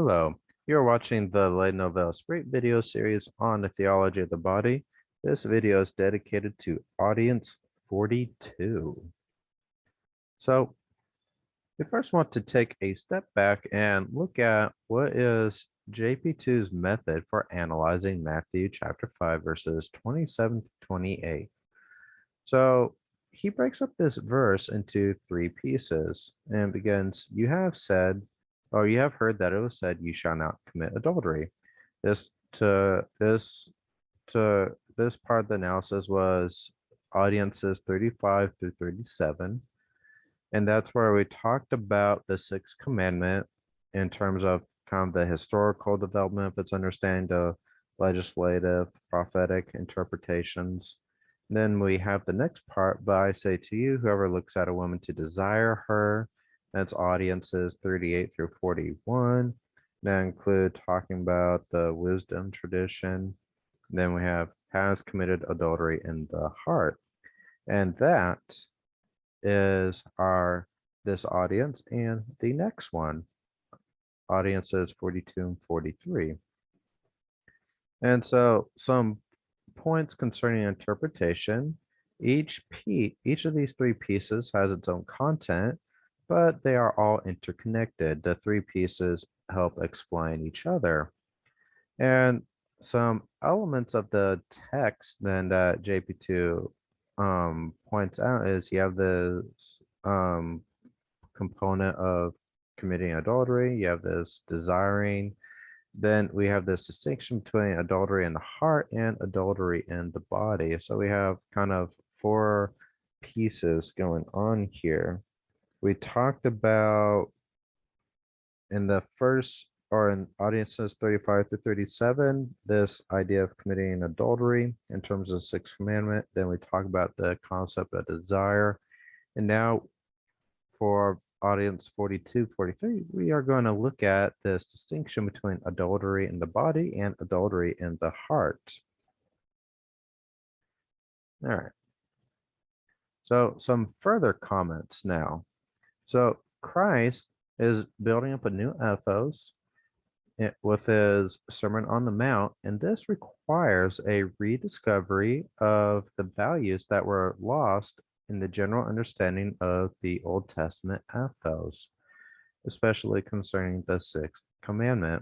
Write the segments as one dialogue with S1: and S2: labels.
S1: Hello, you're watching the Nouvel Esprit video series on the theology of the body. This video is dedicated to audience 42. So we first want to take a step back and look at what is JPII's method for analyzing Matthew chapter 5 verses 27 to 28. So he breaks up this verse into three pieces and begins, you have said, or you have heard that it was said, you shall not commit adultery. This this part of the analysis was audiences 35 through 37. And that's where we talked about the sixth commandment in terms of kind of the historical development of its understanding, the legislative, prophetic interpretations. Then we have the next part, but I say to you, whoever looks at a woman to desire her, that's audiences 38 through 41. That include talking about the wisdom tradition. Then we have has committed adultery in the heart. And that is this audience and the next one, audiences 42 and 43. And so some points concerning interpretation. Each of these three pieces has its own content, but they are all interconnected. The three pieces help explain each other. And some elements of the text then that JP2 points out is you have this component of committing adultery, you have this desiring, then we have this distinction between adultery in the heart and adultery in the body. So we have kind of four pieces going on here. We talked about in the first, or in audiences 35 to 37, this idea of committing adultery in terms of the sixth commandment. Then we talk about the concept of desire. And now for audience 42, 43, we are going to look at this distinction between adultery in the body and adultery in the heart. All right. So some further comments now. So Christ is building up a new ethos with his Sermon on the Mount, and this requires a rediscovery of the values that were lost in the general understanding of the Old Testament ethos, especially concerning the sixth commandment.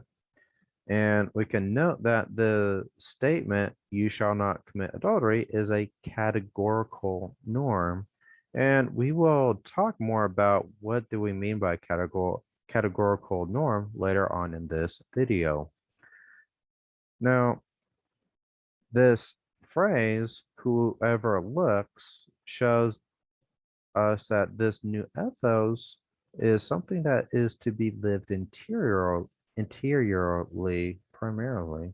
S1: And we can note that the statement, you shall not commit adultery, is a categorical norm. And we will talk more about what do we mean by categorical norm later on in this video. Now, this phrase, whoever looks, shows us that this new ethos is something that is to be lived interiorly primarily.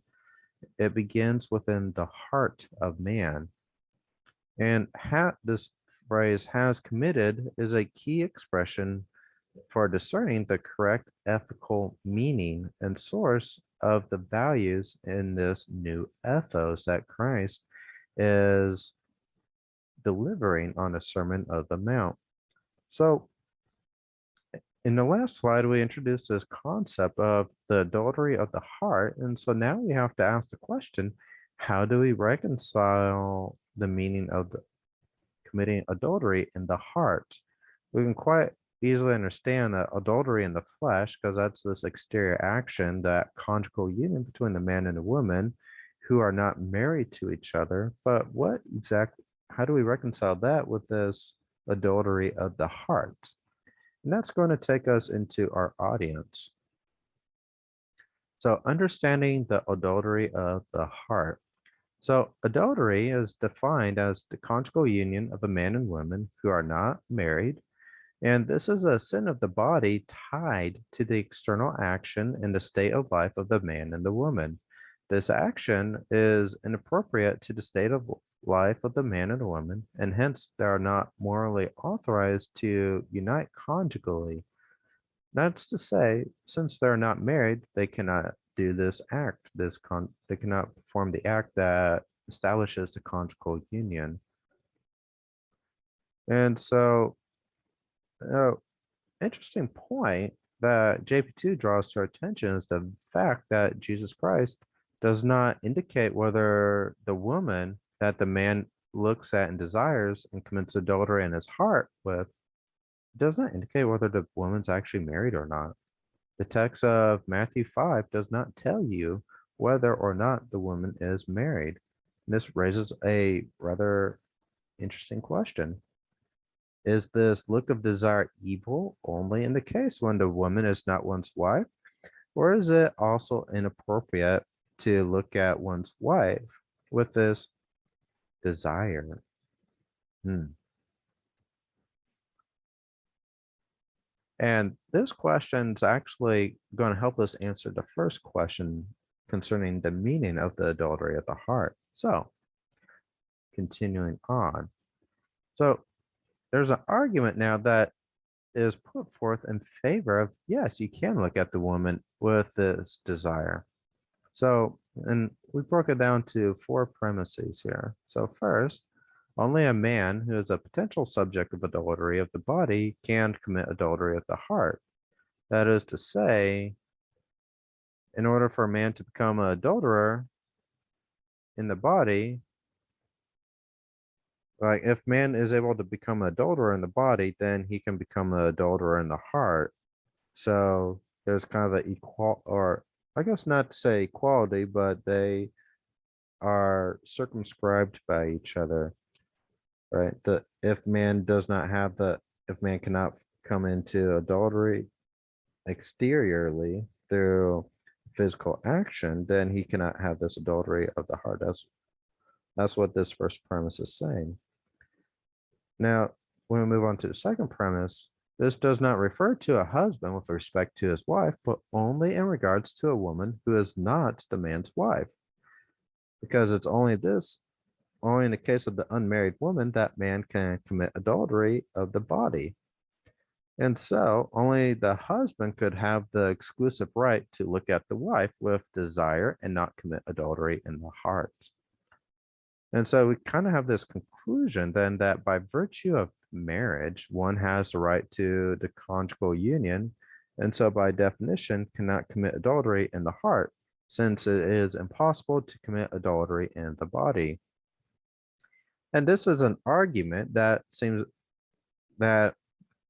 S1: It begins within the heart of man. And this phrase has committed is a key expression for discerning the correct ethical meaning and source of the values in this new ethos that Christ is delivering on the Sermon of the Mount. So in the last slide, we introduced this concept of the adultery of the heart. And so now we have to ask the question, how do we reconcile the meaning of committing adultery in the heart? We can quite easily understand that adultery in the flesh, because that's this exterior action, that conjugal union between the man and the woman who are not married to each other. But how do we reconcile that with this adultery of the heart? And that's going to take us into our audience. So understanding the adultery of the heart. So adultery is defined as the conjugal union of a man and woman who are not married. And this is a sin of the body tied to the external action and the state of life of the man and the woman. This action is inappropriate to the state of life of the man and the woman, and hence they are not morally authorized to unite conjugally. That's to say, since they're not married, they cannot do this act. They cannot perform the act that establishes the conjugal union. And so, interesting point that JP2 draws to our attention is the fact that Jesus Christ does not indicate whether the woman that the man looks at and desires and commits adultery in his heart with does not indicate whether the woman's actually married or not. The text of Matthew 5 does not tell you whether or not the woman is married. This raises a rather interesting question. Is this look of desire evil only in the case when the woman is not one's wife? Or is it also inappropriate to look at one's wife with this desire? Hmm. And this question is actually going to help us answer the first question concerning the meaning of the adultery of the heart. So, continuing on. So, there's an argument now that is put forth in favor of yes, you can look at the woman with this desire. So, and we broke it down to four premises here. So, first, only a man who is a potential subject of adultery of the body can commit adultery of the heart. That is to say, in order for a man to become an adulterer in the body, like if man is able to become an adulterer in the body, then he can become an adulterer in the heart. So there's kind of an equal, or I guess not to say equality, but they are circumscribed by each other, right? The if man does not have the if man cannot come into adultery exteriorly through physical action, then he cannot have this adultery of the heart. That's what this first premise is saying. Now, when we move on to the second premise, this does not refer to a husband with respect to his wife, but only in regards to a woman who is not the man's wife. Because it's only in the case of the unmarried woman that man can commit adultery of the body. And so only the husband could have the exclusive right to look at the wife with desire and not commit adultery in the heart. And so we kind of have this conclusion then that by virtue of marriage, one has the right to the conjugal union. And so by definition, cannot commit adultery in the heart, since it is impossible to commit adultery in the body. And this is an argument that seems that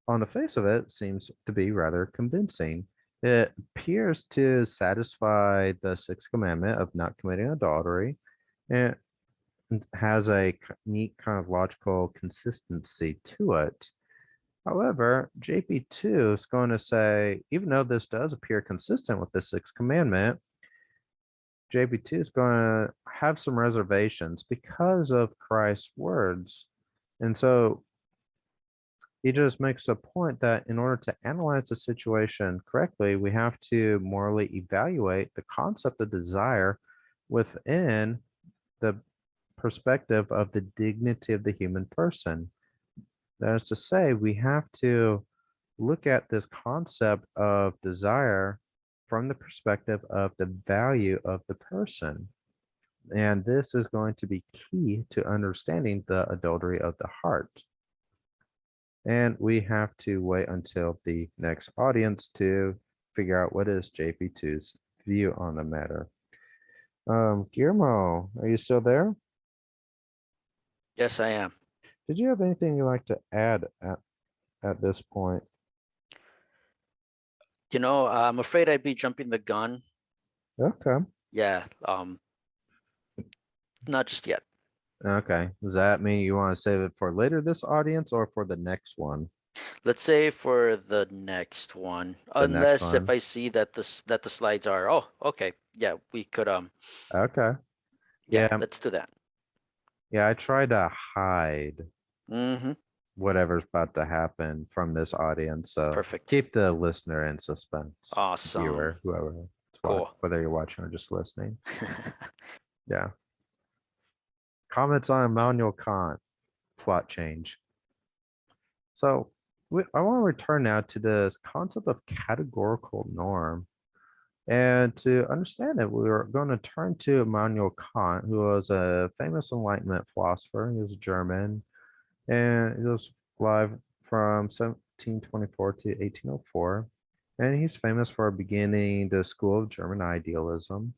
S1: on the face of it seems to be rather convincing. It appears to satisfy the sixth commandment of not committing adultery and has a neat kind of logical consistency to it. However, JP2 is going to say, even though this does appear consistent with the sixth commandment, JP2 is going to have some reservations because of Christ's words. And so he just makes a point that in order to analyze the situation correctly, we have to morally evaluate the concept of desire within the perspective of the dignity of the human person. That is to say, we have to look at this concept of desire from the perspective of the value of the person. And this is going to be key to understanding the adultery of the heart. And we have to wait until the next audience to figure out what is JP2's view on the matter. Guillermo, are you still there?
S2: Yes, I am.
S1: Did you have anything you'd like to add at this point?
S2: I'm afraid I'd be jumping the gun.
S1: Okay.
S2: Yeah, not just yet.
S1: Okay. Does that mean you want to save it for later this audience or for the next one?
S2: Let's say for the next one,
S1: The next
S2: unless if
S1: one.
S2: I see that the slides are, oh, okay, yeah, we could
S1: Okay.
S2: yeah,
S1: Yeah.
S2: let's do that.
S1: Yeah, I try to hide
S2: Mm-hmm.
S1: whatever's about to happen from this audience. So
S2: Perfect.
S1: keep the listener in suspense,
S2: Awesome.
S1: viewer, whoever,
S2: Cool.
S1: whether you're watching or just listening. Yeah. Comments on Immanuel Kant, plot change. So I want to return now to this concept of categorical norm. And to understand it, we are going to turn to Immanuel Kant, who was a famous Enlightenment philosopher. He was a German, and he was alive from 1724 to 1804. And he's famous for beginning the school of German idealism.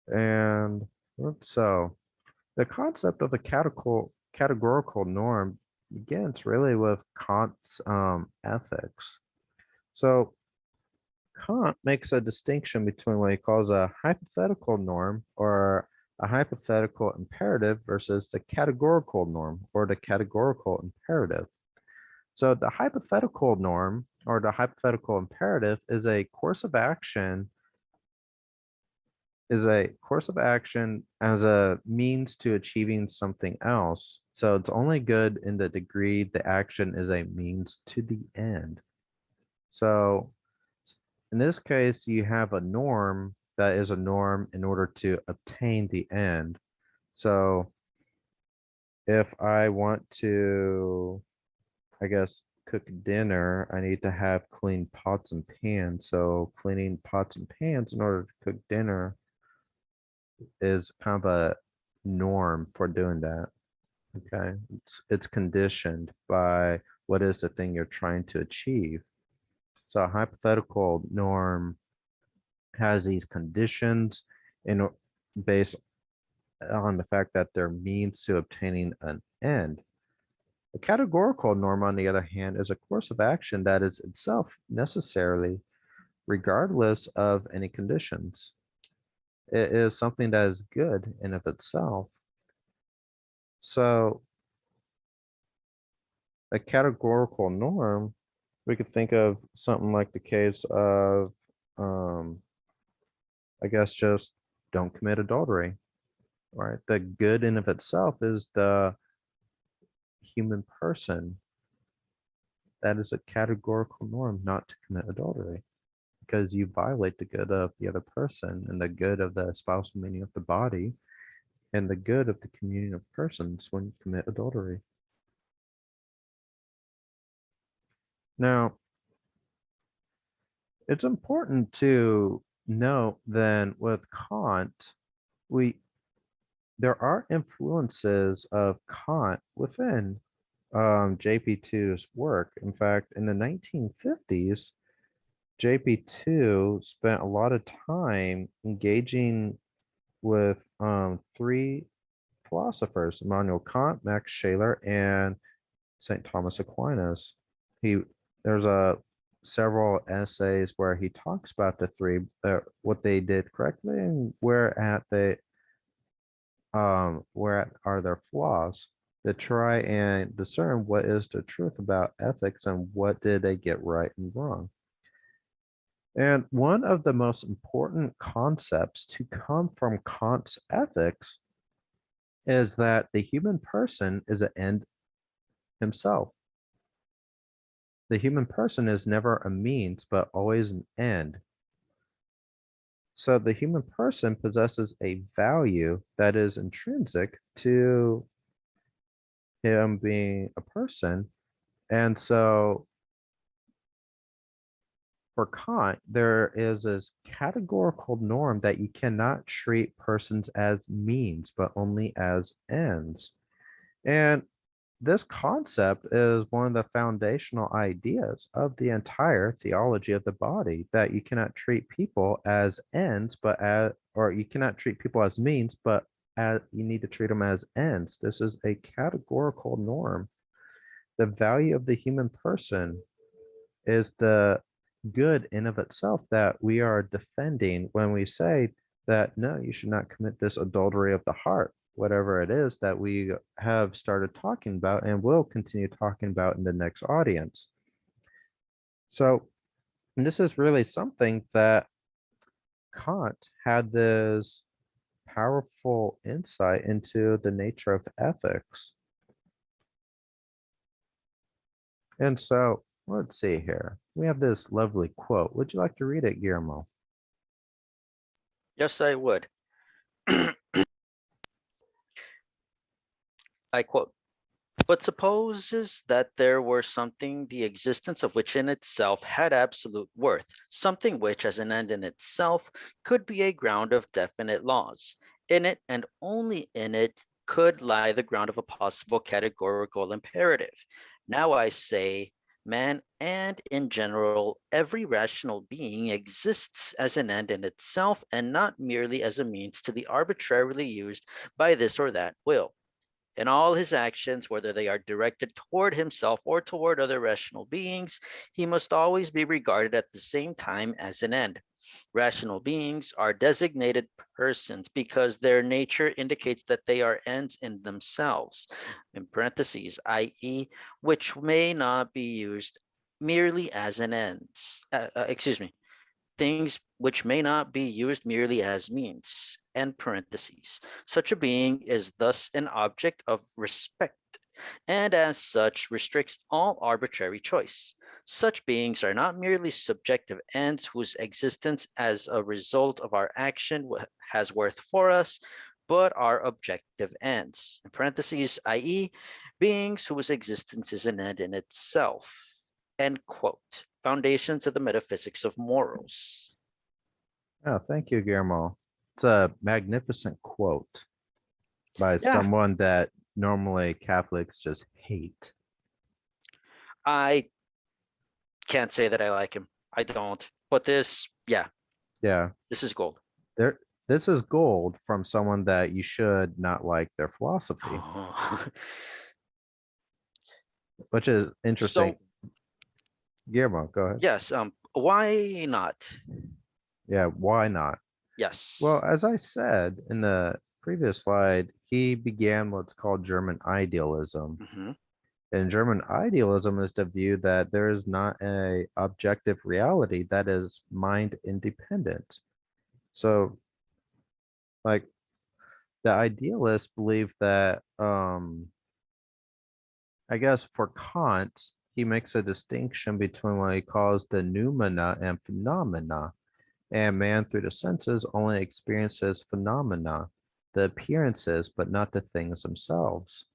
S1: And so the concept of the categorical norm begins really with Kant's ethics. So Kant makes a distinction between what he calls a hypothetical norm or a hypothetical imperative versus the categorical norm or the categorical imperative. So the hypothetical norm or the hypothetical imperative is a course of action as a means to achieving something else. So it's only good in the degree the action is a means to the end. So in this case, you have a norm that is a norm in order to obtain the end. So if I want to, I guess, cook dinner, I need to have clean pots and pans. So cleaning pots and pans in order to cook dinner is kind of a norm for doing that. Okay. It's conditioned by what is the thing you're trying to achieve. So a hypothetical norm has these conditions in based on the fact that they're means to obtaining an end. A categorical norm, on the other hand, is a course of action that is itself necessarily, regardless of any conditions. It is something that is good in of itself. So a categorical norm, we could think of something like the case of, um, I guess, just don't commit adultery, right? The good in of itself is the human person. That is a categorical norm not to commit adultery because you violate the good of the other person and the good of the spousal meaning of the body and the good of the communion of persons when you commit adultery. Now, it's important to note then with Kant, we there are influences of Kant within JP2's work. In fact, in the 1950s, JP2 spent a lot of time engaging with three philosophers, Immanuel Kant, Max Scheler, and St. Thomas Aquinas. He there's a several essays where he talks about the three, what they did correctly and where are their flaws, to try and discern what is the truth about ethics and what did they get right and wrong. And one of the most important concepts to come from Kant's ethics is that the human person is an end himself. The human person is never a means, but always an end. So the human person possesses a value that is intrinsic to him being a person. And so for Kant, there is this categorical norm that you cannot treat persons as means, but only as ends. And this concept is one of the foundational ideas of the entire theology of the body, that you cannot treat people as ends, or you cannot treat people as means, but you need to treat them as ends. This is a categorical norm. The value of the human person is the good in of itself that we are defending when we say that no, you should not commit this adultery of the heart, whatever it is that we have started talking about and will continue talking about in the next audience. So, and this is really something that Kant had this powerful insight into the nature of ethics. And so, let's see here. We have this lovely quote. Would you like to read it, Guillermo?
S2: Yes, I would. I quote, but supposes that there were something the existence of which in itself had absolute worth, something which as an end in itself could be a ground of definite laws. In it and only in it could lie the ground of a possible categorical imperative. Now I say man, and in general, every rational being exists as an end in itself and not merely as a means to be arbitrarily used by this or that will. In all his actions, whether they are directed toward himself or toward other rational beings, he must always be regarded at the same time as an end. Rational beings are designated persons because their nature indicates that they are ends in themselves, in parentheses, i.e., which may not be used merely as an ends. Things which may not be used merely as means, end parentheses. Such a being is thus an object of respect, and as such restricts all arbitrary choice. Such beings are not merely subjective ends whose existence as a result of our action has worth for us, but are objective ends, in parentheses, i.e., beings whose existence is an end in itself. End quote. Foundations of the Metaphysics of Morals.
S1: Oh, thank you, Guillermo. It's a magnificent quote by
S2: Yeah,
S1: someone that normally Catholics just hate.
S2: I can't say that I like him. I don't. But this, yeah,
S1: Yeah,
S2: this is gold.
S1: there. This is gold from someone that you should not like their philosophy,
S2: Oh.
S1: which is interesting.
S2: So,
S1: Guillermo, go ahead.
S2: yes, why not?
S1: Yeah, why not?
S2: Yes.
S1: Well, as I said in the previous slide, he began what's called German idealism.
S2: Hmm.
S1: And German idealism is the view that there is not a objective reality that is mind independent. So, like the idealists believe that, I guess for Kant, he makes a distinction between what he calls the noumena and phenomena. And man, through the senses, only experiences phenomena, the appearances, but not the things themselves.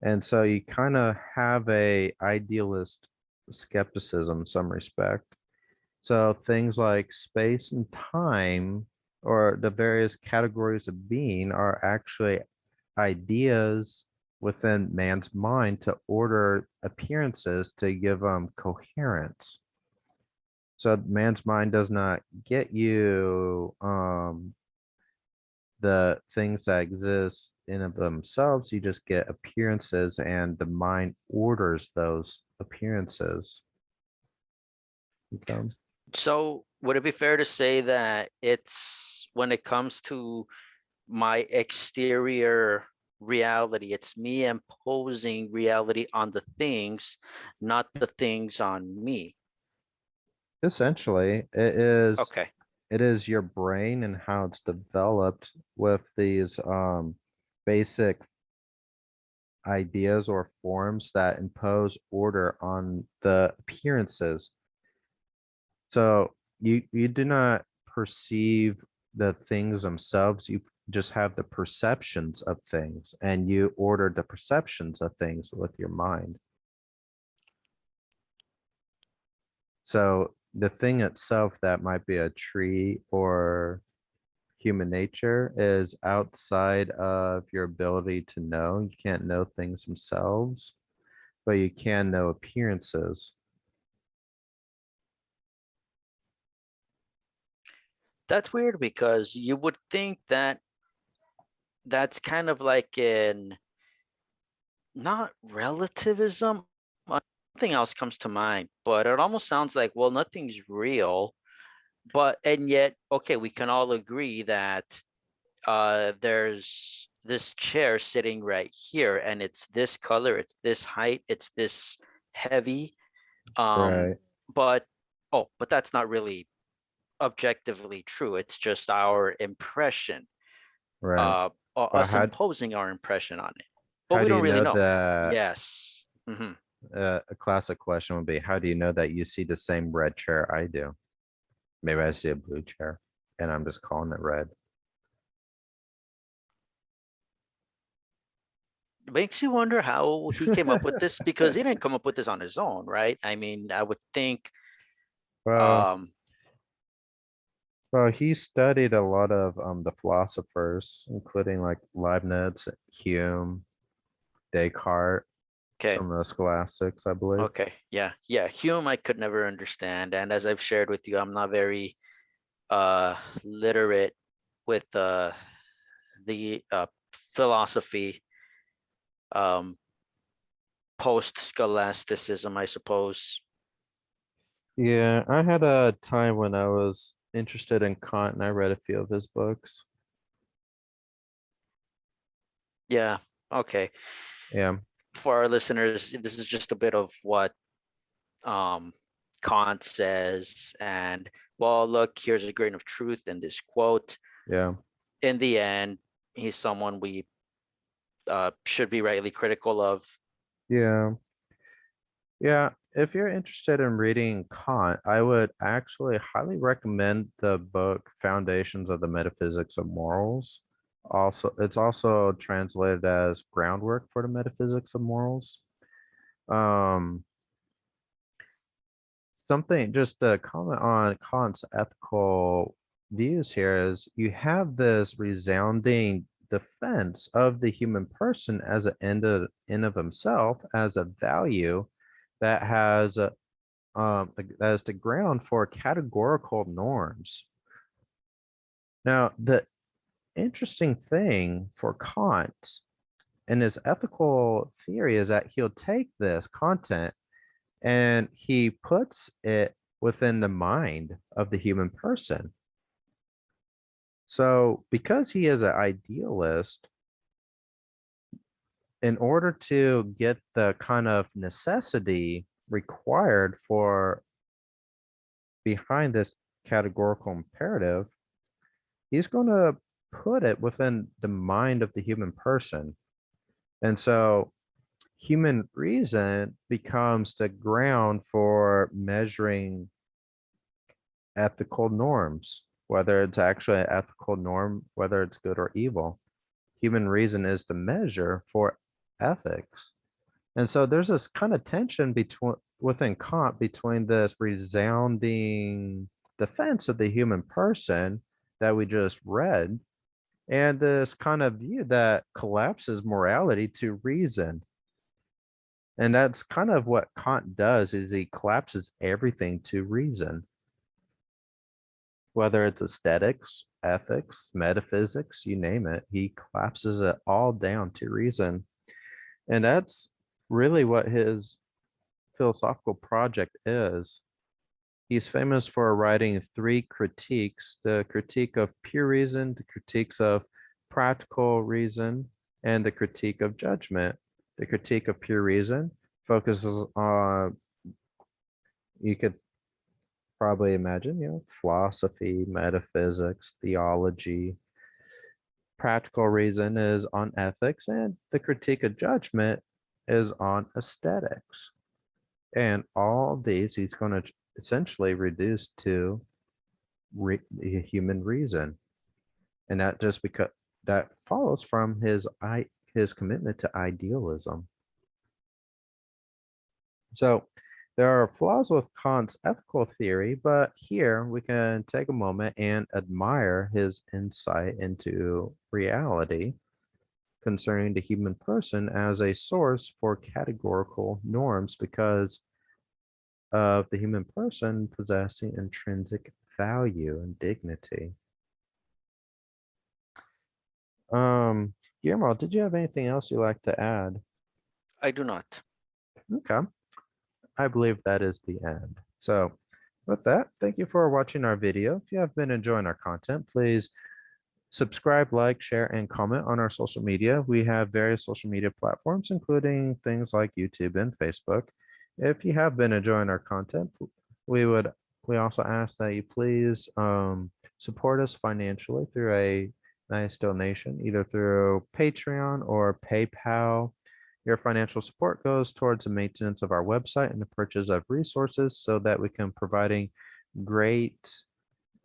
S1: And so you kind of have a idealist skepticism in some respect. So things like space and time or the various categories of being are actually ideas within man's mind to order appearances to give them coherence. So man's mind does not get you the things that exist in of themselves. You just get appearances, and the mind orders those appearances. Okay.
S2: So, would it be fair to say that it's when it comes to my exterior reality, it's me imposing reality on the things, not the things on me?
S1: Essentially,
S2: Okay.
S1: it is your brain and how it's developed with these basic ideas or forms that impose order on the appearances. So you do not perceive the things themselves, you just have the perceptions of things, and you order the perceptions of things with your mind. So the thing itself that might be a tree or human nature is outside of your ability to know. You can't know things themselves, but you can know appearances.
S2: That's weird because you would think that that's kind of like an not relativism. Something else comes to mind, but it almost sounds like, well, nothing's real, but and yet, okay, we can all agree that there's this chair sitting right here, and it's this color, it's this height, it's this heavy. Um,
S1: Right,
S2: but but that's not really objectively true. It's just our impression,
S1: right. But
S2: us imposing our impression on it, but
S1: how
S2: we
S1: do
S2: don't
S1: you
S2: really
S1: know
S2: know.
S1: that
S2: Yes. Hmm.
S1: a classic question would be, how do you know that you see the same red chair I do? Maybe I see a blue chair and I'm just calling it red.
S2: It makes you wonder how he came up with this, because he didn't come up with this on his own, right? I mean, I would think,
S1: Well,
S2: um,
S1: well, he studied a lot of the philosophers, including like Leibniz, Hume, Descartes.
S2: Okay.
S1: some of the scholastics, I believe.
S2: Okay. Yeah. Yeah. Hume, I could never understand. And as I've shared with you, I'm not very literate with the philosophy um post scholasticism, I suppose.
S1: Yeah, I had a time when I was interested in Kant and I read a few of his books.
S2: Yeah. Okay.
S1: Yeah,
S2: For our listeners, this is just a bit of what um Kant says. And well, look, here's a grain of truth in this quote.
S1: yeah,
S2: In the end, he's someone we should be rightly critical of.
S1: yeah, yeah. If you're interested in reading Kant, I would actually highly recommend the book Foundations of the Metaphysics of Morals. Also, it's also translated as Groundwork for the Metaphysics of Morals. Um, Something just to comment on Kant's ethical views here is you have this resounding defense of the human person as an end of himself, as a value that has that is the ground for categorical norms. Now, the interesting thing for Kant and his ethical theory is that he'll take this content and he puts it within the mind of the human person. So, because he is an idealist, in order to get the kind of necessity required for behind this categorical imperative, he's going to put it within the mind of the human person. And so, human reason becomes the ground for measuring ethical norms, whether it's actually an ethical norm, whether it's good or evil. Human reason is the measure for ethics. And so there's this kind of tension between within Kant between this resounding defense of the human person that we just read and this kind of view that collapses morality to reason. And that's kind of what Kant does is he collapses everything to reason, whether it's aesthetics, ethics, metaphysics, you name it, he collapses it all down to reason. And that's really what his philosophical project is. He's famous for writing three critiques: the critique of pure reason, the critiques of practical reason, and the critique of judgment. The critique of pure reason focuses on, you could probably imagine, philosophy, metaphysics, theology. Practical reason is on ethics, and the critique of judgment is on aesthetics. And all of these he's going to essentially reduce to human reason. And that just because that follows from his commitment to idealism. So there are flaws with Kant's ethical theory, but here we can take a moment and admire his insight into reality concerning the human person as a source for categorical norms because of the human person possessing intrinsic value and dignity. Um, Guillermo, did you have anything else you'd like to add?
S2: I do not.
S1: Okay, I believe that is the end. So with that, thank you for watching our video. If you have been enjoying our content, please subscribe, like, share, and comment on our social media. We have various social media platforms, including things like YouTube and Facebook. If you have been enjoying our content, we would we also ask that you please support us financially through a nice donation, either through Patreon or PayPal. Your financial support goes towards the maintenance of our website and the purchase of resources so that we can providing great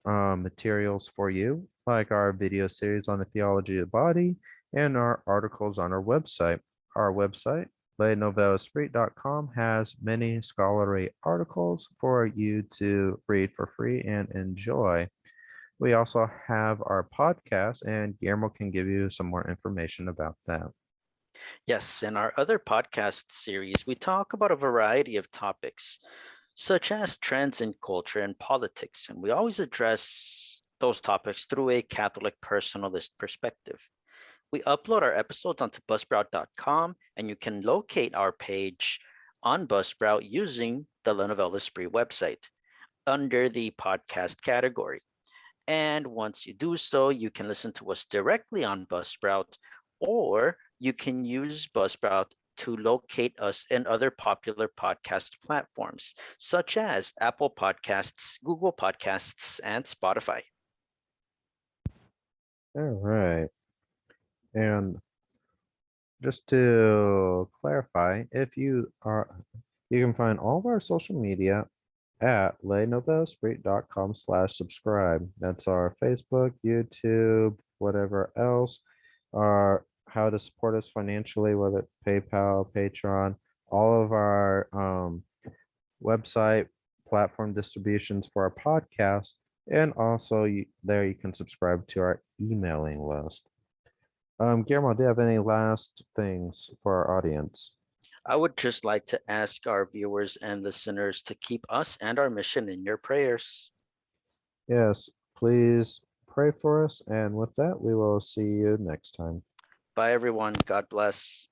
S1: materials for you, like our video series on the theology of the body and our articles on our website. Our website, nouvelesprit.com, has many scholarly articles for you to read for free and enjoy. We also have our podcast, and Guillermo can give you some more information about that.
S2: Yes, in our other podcast series, we talk about a variety of topics, such as trends in culture and politics, and we always address those topics through a Catholic personalist perspective. We upload our episodes onto buzzsprout.com, and you can locate our page on Buzzsprout using the Nouvel Esprit website under the podcast category. And once you do so, you can listen to us directly on Buzzsprout, or you can use Buzzsprout to locate us in other popular podcast platforms, such as Apple Podcasts, Google Podcasts, and Spotify.
S1: All right. And just to clarify, you can find all of our social media at lenovelesprit.com/subscribe. That's our Facebook, YouTube, whatever else, our how to support us financially, whether it's PayPal, Patreon, all of our website platform distributions for our podcast. And also there you can subscribe to our emailing list. Guillermo, do you have any last things for our audience?
S2: I would just like to ask our viewers and listeners to keep us and our mission in your prayers.
S1: Yes, please pray for us. And with that, we will see you next time.
S2: Bye, everyone. God bless.